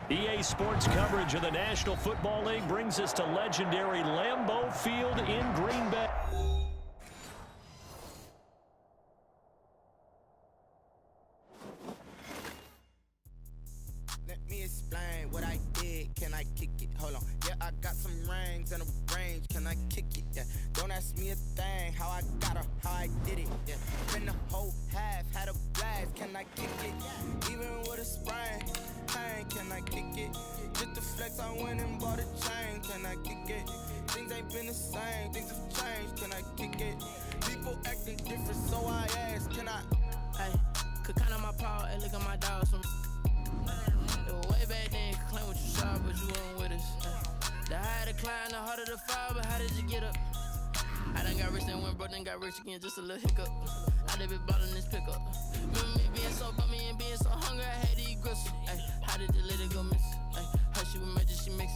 EA Sports coverage of the National Football League brings us to legendary Lambeau Field in Green Bay. Let me explain what I did. Can I kick it? Hold on. Yeah, I got some rings and a range. Can I kick it? Yeah. Don't ask me a thing. How I got her, how I did it. Yeah. Been the whole half, had a blast. Can I kick it? Even with a sprain. Pain, can I kick it? Just the flex, I went and bought a chain. Can I kick it? Things ain't been the same. Things have changed. Can I kick it? People acting different, so I ask. Can I? Hey, could count on my power. Hey, look at my dogs. Way back then, you could claim what you saw, but you weren't with us. The higher the climb, the harder the fall, but how did you get up? I done got rich, then went broke, then got rich again, just a little hiccup. I done been ballin' this pickup. Remember me being so bummy and being so hungry, I had to eat gristle. Ay, how did you let it go miss? Ay, how she was magic, she mixed.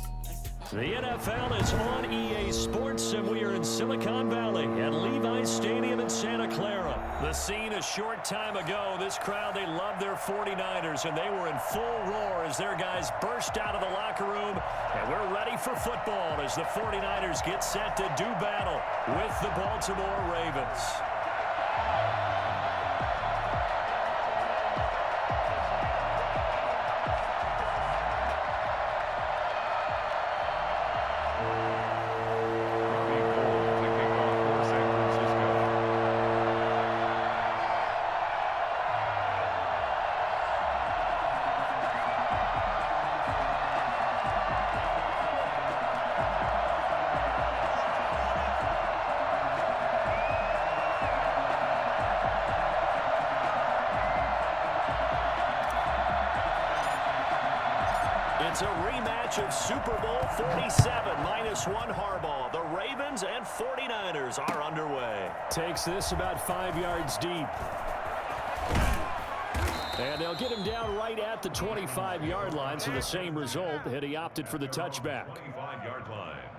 The NFL is on EA Sports, and we are in Silicon Valley at Levi's Stadium in Santa Clara. The scene a short time ago, this crowd, they loved their 49ers, and they were in full roar as their guys burst out of the locker room. And we're ready for football as the 49ers get set to do battle with the Baltimore Ravens. It's a rematch of Super Bowl 47, -1 Harbaugh. The Ravens and 49ers are underway. Takes this about 5 yards deep. And they'll get him down right at the 25-yard line, so the same result, and he opted for the touchback. 25-yard line.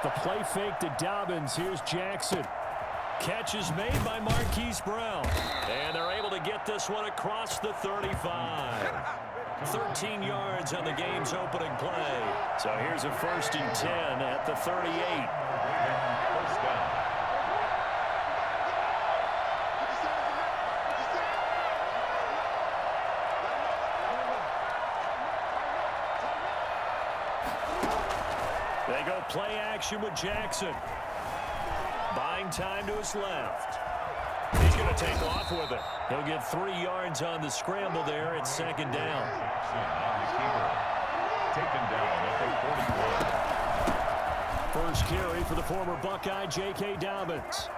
The play fake to Dobbins. Here's Jackson. Catch is made by Marquise Brown. And they're able to get this one across the 35. 13 yards on the game's opening play. So here's a 1st and 10 at the 38. First down. They go play action with Jackson. Buying time to his left. He's going to take off with it. He'll get 3 yards on the scramble there at 2nd down. Taken down at the 41. First carry for the former Buckeye, J.K. Dobbins.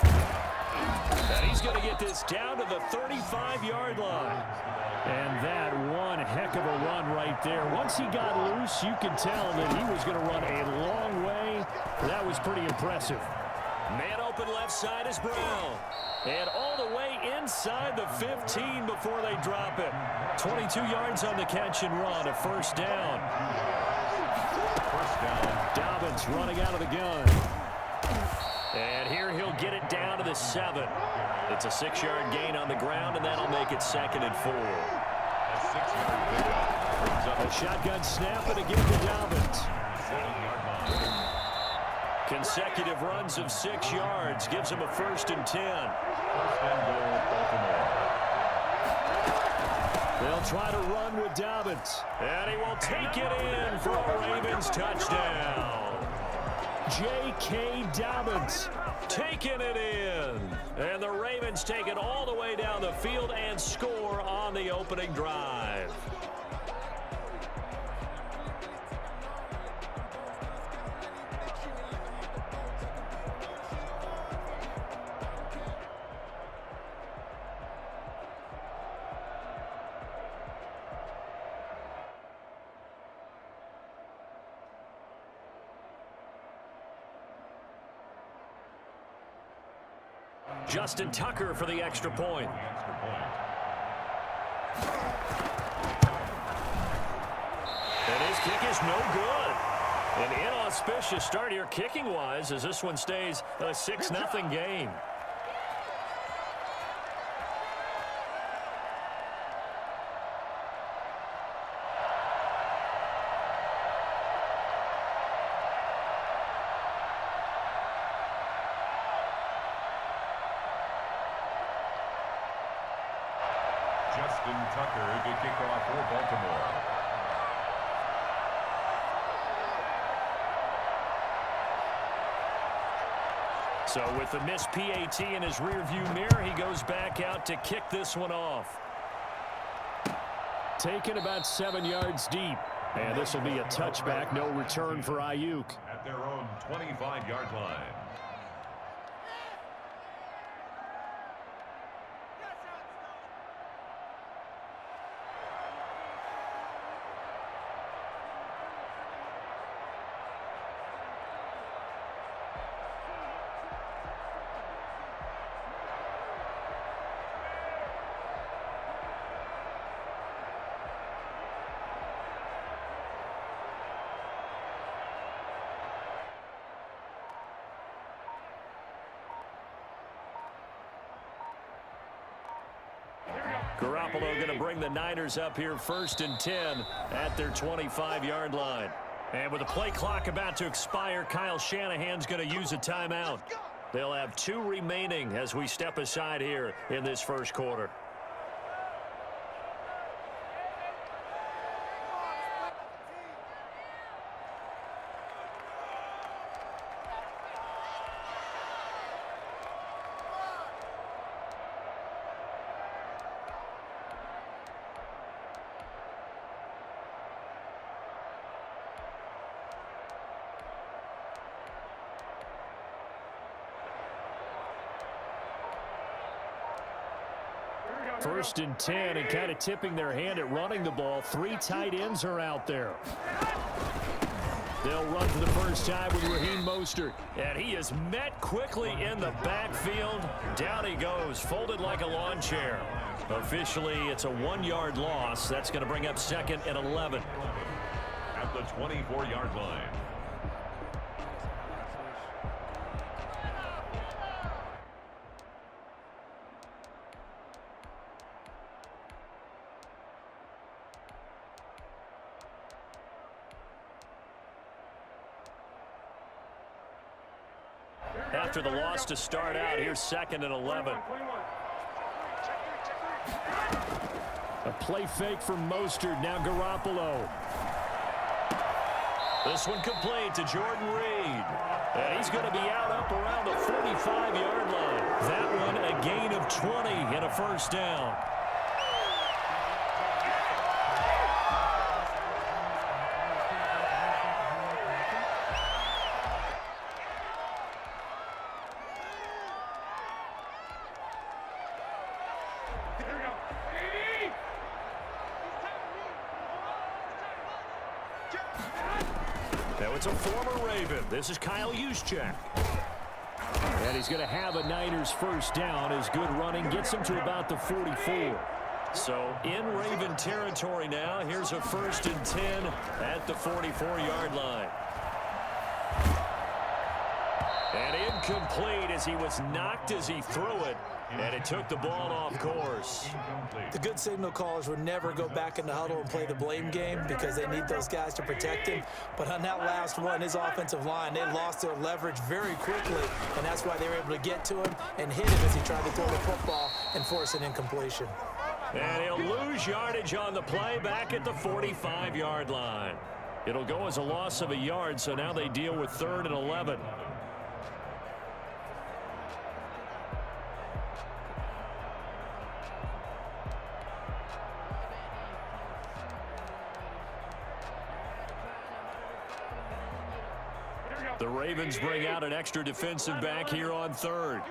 And he's going to get this down to the 35-yard line. And that one heck of a run right there. Once he got loose, you could tell that he was going to run a long way. That was pretty impressive. Man open left side is Brown. And all the way inside the 15 before they drop it. 22 yards on the catch and run, a 1st down. First down. Dobbins running out of the gun. And here he'll get it down to the 7. It's a 6-yard gain on the ground, and that'll make it 2nd and 4. A 6-yard pickup brings up a shotgun snap and again to Dobbins. 7-yard line. Consecutive runs of 6 yards gives him a 1st and 10. First and goal, Baltimore. They'll try to run with Dobbins. And he will take it in for a Ravens touchdown. J.K. Dobbins taking it in. And the Ravens take it all the way down the field and score on the opening drive. Justin Tucker for the extra point. And his kick is no good. An inauspicious start here kicking-wise as this one stays a 6-0 game. Justin Tucker to kick off for Baltimore. So with the missed PAT in his rearview mirror, he goes back out to kick this one off. Taken about 7 yards deep. And this will be a touchback, no return for Ayuk. At their own 25-yard line. Garoppolo going to bring the Niners up here 1st and 10 at their 25-yard line. And with the play clock about to expire, Kyle Shanahan's going to use a timeout. They'll have 2 remaining as we step aside here in this first quarter. First and 10, and kind of tipping their hand at running the ball. 3 tight ends are out there. They'll run for the first time with Raheem Mostert. And he is met quickly in the backfield. Down he goes, folded like a lawn chair. Officially, it's a 1-yard loss. That's going to bring up 2nd and 11. At the 24-yard line. After the loss to start out, here's 2nd and 11. A play fake from Mostert, now Garoppolo. This one complete to Jordan Reed. And he's going to be out up around the 45-yard line. That one a gain of 20 and a first down. Now it's a former Raven. This is Kyle Juszczyk. And he's going to have a Niners first down as good running gets him to about the 44. So in Raven territory now. Here's a 1st and 10 at the 44-yard line. And incomplete as he was knocked as he threw it. And it took the ball off course. The good signal callers would never go back in the huddle and play the blame game because they need those guys to protect him. But on that last one, his offensive line, they lost their leverage very quickly, and that's why they were able to get to him and hit him as he tried to throw the football and force an incompletion. And he'll lose yardage on the play back at the 45-yard line. It'll go as a loss of a yard, so now they deal with 3rd and 11. The Ravens bring out an extra defensive back here on 3rd.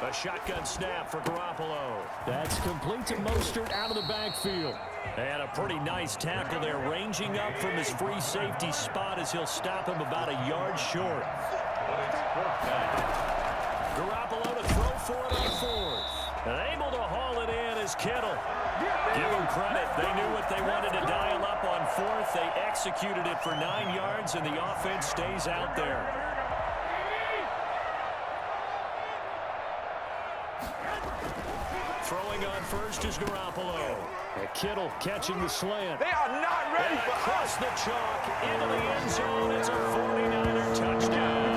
A shotgun snap for Garoppolo. That's complete to Mostert out of the backfield. And a pretty nice tackle there, ranging up from his free safety spot as he'll stop him about a yard short. Garoppolo to throw for it on fourth. And able to haul it in is Kittle. Give them credit. They knew what they wanted to dial up on fourth. They executed it for 9 yards, and the offense stays out there. Throwing on first is Garoppolo. Kittle catching the slant. They are not ready for across the chalk into the end zone. It's a 49er touchdown.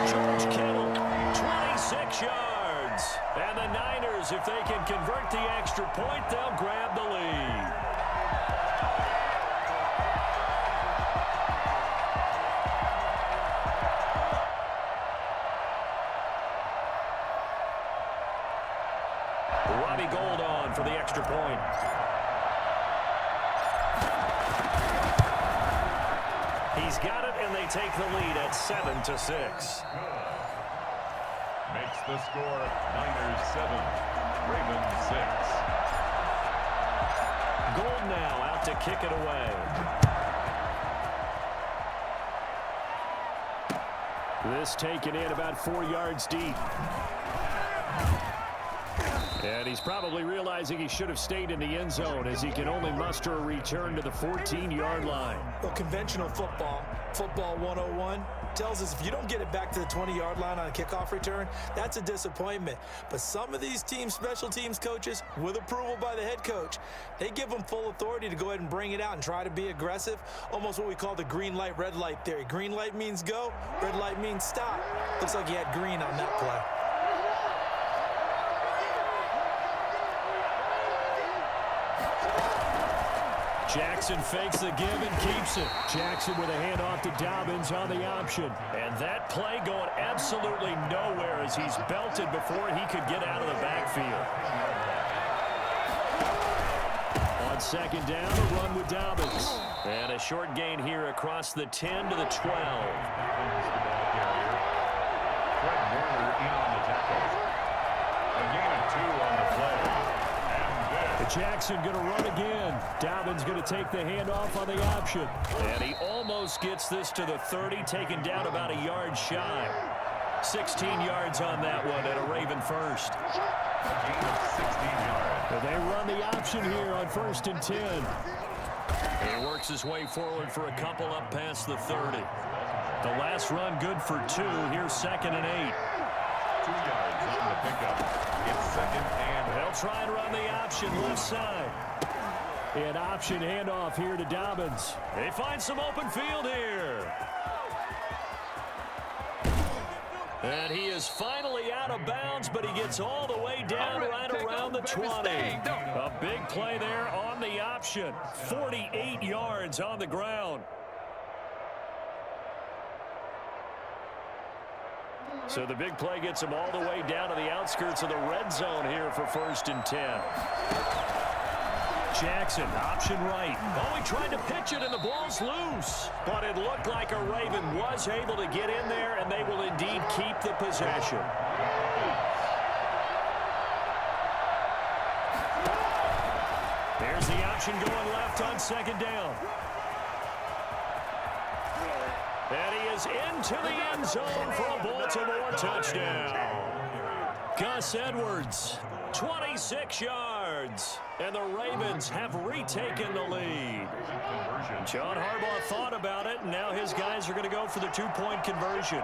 George Kittle, 26 yards. And the Niners, if they can convert the extra point, they'll grab the lead. Robbie Gould on for the extra point. He's got it, and they take the lead at 7-6. Makes the score Niners 7, Ravens 6. Gould now out to kick it away. This taken in about 4 yards deep. And he's probably realizing he should have stayed in the end zone as he can only muster a return to the 14-yard line. Well, conventional football 101, tells us if you don't get it back to the 20-yard line on a kickoff return, that's a disappointment. But some of these teams, special teams coaches, with approval by the head coach, they give them full authority to go ahead and bring it out and try to be aggressive, almost what we call the green light, red light theory. Green light means go, red light means stop. Looks like he had green on that play. Jackson fakes the give and keeps it. Jackson with a handoff to Dobbins on the option. And that play going absolutely nowhere as he's belted before he could get out of the backfield. On second down, a run with Dobbins. And a short gain here across the 10 to the 12. Fred Warner in on the tackle. A gain of 2 on the play. Jackson going to run again. Dobbins going to take the handoff on the option. And he almost gets this to the 30, taken down about a yard shy. 16 yards on that one and a Raven first. A gain of 16 yards. And they run the option here on 1st and 10. And he works his way forward for a couple up past the 30. The last run good for 2. Here's 2nd and 8. 2 yards on the pickup. It's 2nd and they'll try and run the option left side. An option handoff here to Dobbins. They find some open field here. And he is finally out of bounds, but he gets all the way down right around the 20. A big play there on the option. 48 yards on the ground. So the big play gets him all the way down to the outskirts of the red zone here for 1st and 10. Jackson, option right. Oh, he tried to pitch it, and the ball's loose. But it looked like a Raven was able to get in there, and they will indeed keep the possession. There's the option going left on 2nd down. And he is into the end zone for a Baltimore touchdown. Gus Edwards, 26 yards. And the Ravens have retaken the lead. John Harbaugh thought about it, and now his guys are going to go for the 2-point conversion.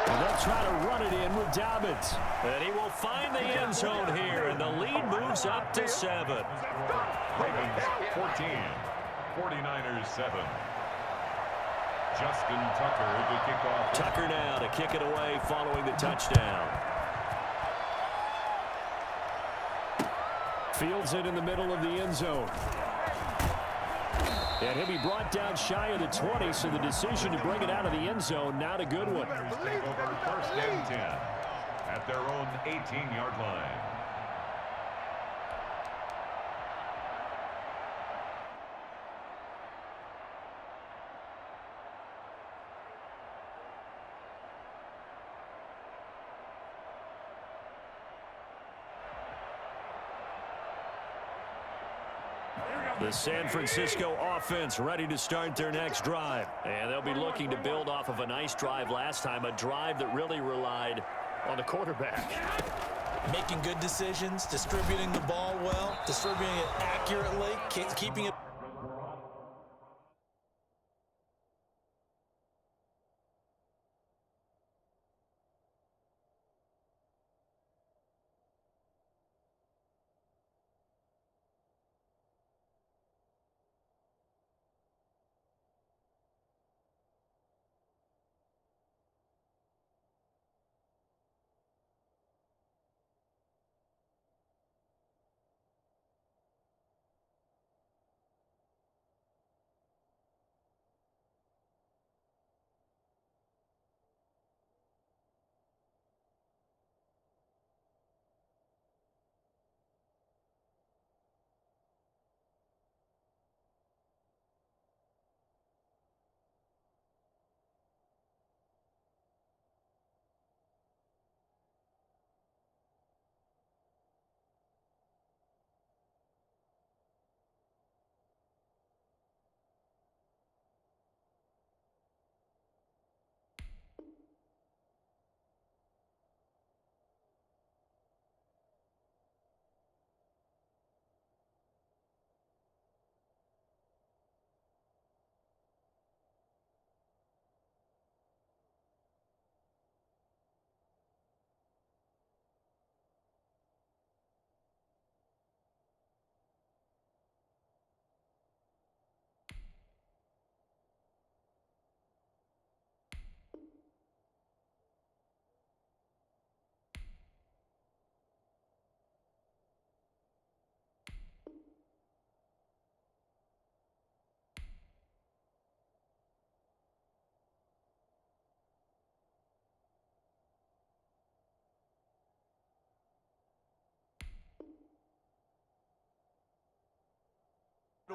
They'll try to run it in with Dobbins. And he will find the end zone here, and the lead moves up to 7. Ravens 14, 49ers 7. Justin Tucker to kick off. Tucker now to kick it away following the touchdown. Fields it in the middle of the end zone. And he'll be brought down shy of the 20, so the decision to bring it out of the end zone, not a good one. Take over 1st and 10 at their own 18-yard line. The San Francisco offense ready to start their next drive. And they'll be looking to build off of a nice drive last time, a drive that really relied on the quarterback. Making good decisions, distributing the ball well, distributing it accurately, keeping it.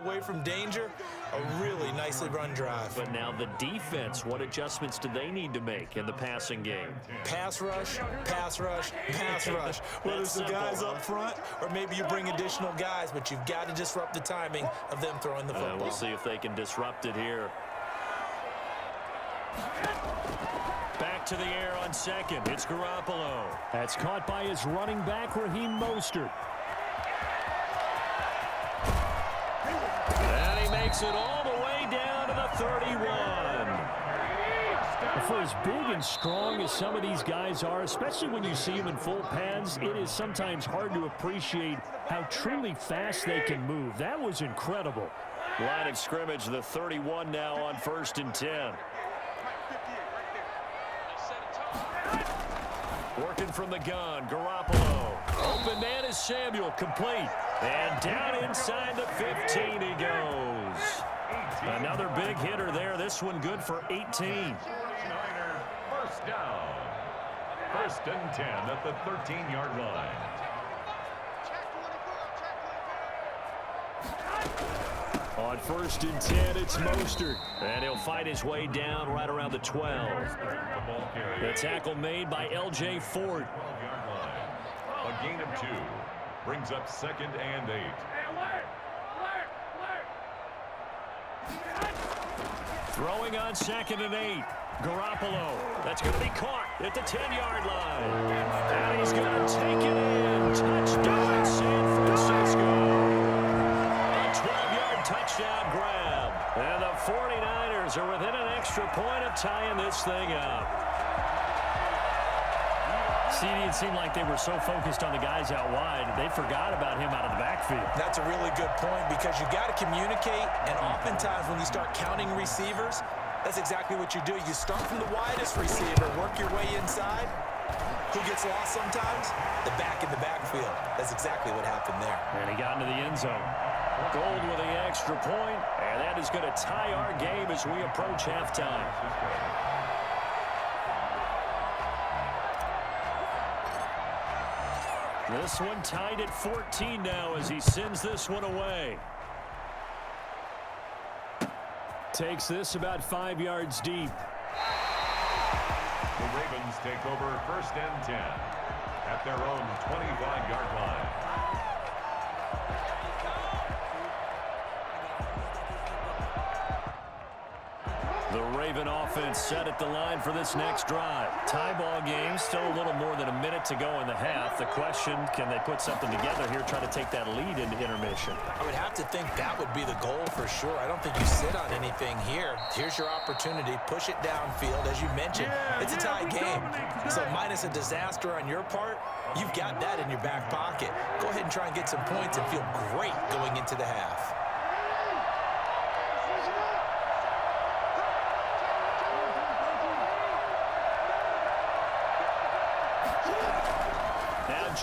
Away from danger, a really nicely run drive. But now the defense, what adjustments do they need to make in the passing game? Pass rush, pass rush, pass rush. Whether it's the guys up front or maybe you bring additional guys, but you've got to disrupt the timing of them throwing the football. We'll see if they can disrupt it here. Back to the air on second. It's Garoppolo. That's caught by his running back, Raheem Mostert. And he makes it all the way down to the 31. For as big and strong as some of these guys are, especially when you see them in full pads, it is sometimes hard to appreciate how truly fast they can move. That was incredible. Line of scrimmage, the 31 now on 1st and 10. Working from the gun, Garoppolo. Open man is Samuel, complete. And down inside the 15 he goes. Another big hitter there. This one good for 18. First down. 1st and 10 at the 13-yard line. On 1st and 10, it's Mostert. And he'll fight his way down right around the 12. The tackle made by L.J. Ford. A gain of 2. Brings up 2nd and 8. Throwing on 2nd and 8. Garoppolo. That's going to be caught at the 10-yard line. And he's going to take it in. Touchdown, San Francisco. A 12-yard touchdown grab. And the 49ers are within an extra point of tying this thing up. CD, it seemed like they were so focused on the guys out wide, they forgot about him out of the backfield. That's a really good point because you got to communicate, and oftentimes when you start counting receivers, that's exactly what you do. You start from the widest receiver, work your way inside. Who gets lost sometimes? The back in the backfield. That's exactly what happened there. And he got into the end zone. Gold with the extra point, and that is going to tie our game as we approach halftime. This one tied at 14 now as he sends this one away. Takes this about 5 yards deep. The Ravens take over 1st and 10 at their own 25-yard line. The Raven offense set at the line for this next drive. Tie ball game, still a little more than a minute to go in the half. The question, can they put something together here, try to take that lead into intermission? I would have to think that would be the goal for sure. I don't think you sit on anything here. Here's your opportunity. Push it downfield. As you mentioned, it's a tie game. So minus a disaster on your part, you've got that in your back pocket. Go ahead and try and get some points and feel great going into the half.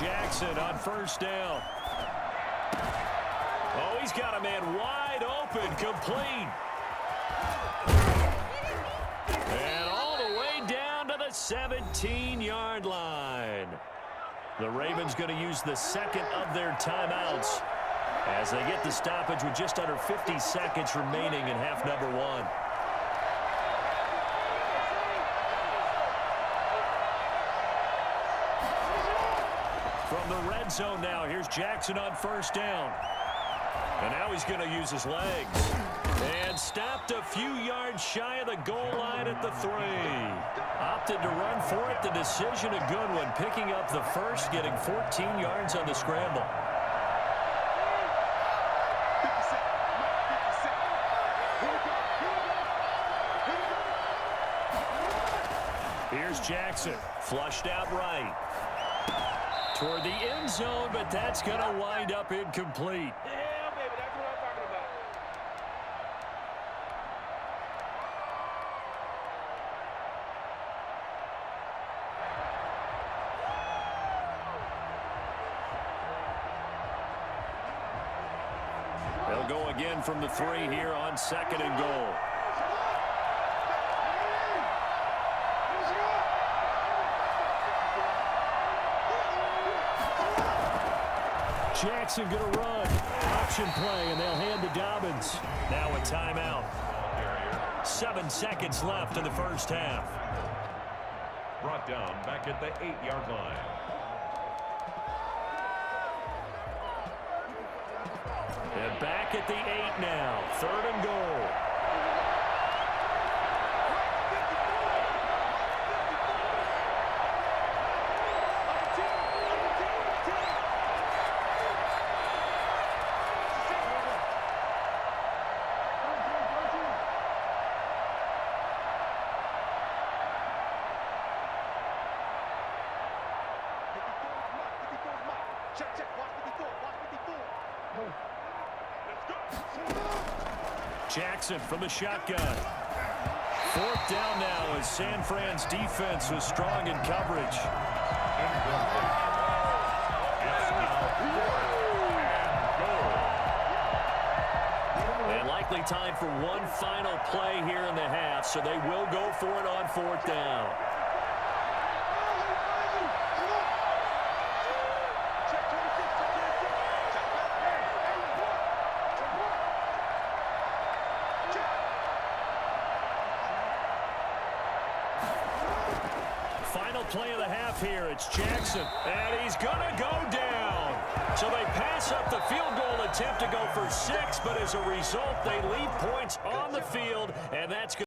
Jackson on first down. Oh, he's got a man wide open, complete. And all the way down to the 17-yard line. The Ravens going to use the second of their timeouts as they get the stoppage with just under 50 seconds remaining in half number one. From the red zone now, here's Jackson on first down. And now he's going to use his legs. And stopped a few yards shy of the goal line at the 3. Opted to run for it. The decision a good one. Picking up the first, getting 14 yards on the scramble. Here's Jackson. Flushed out right. Toward the end zone, but that's going to wind up incomplete. Yeah, baby, that's what I'm talking about. They'll go again from the 3 here on second and goal. Jackson going to run. Option play, and they'll hand to Dobbins. Now a timeout. 7 seconds left in the first half. Brought down back at the 8-yard line. And back at the 8 now. Third and goal. Jackson from the shotgun. 4th down now as San Fran's defense was strong in coverage. And likely time for one final play here in the half, so they will go for it on 4th down. Play of the half here. It's Jackson, and he's gonna go down. So they pass up the field goal attempt to go for 6, but as a result, they leave points on the field, and that's good.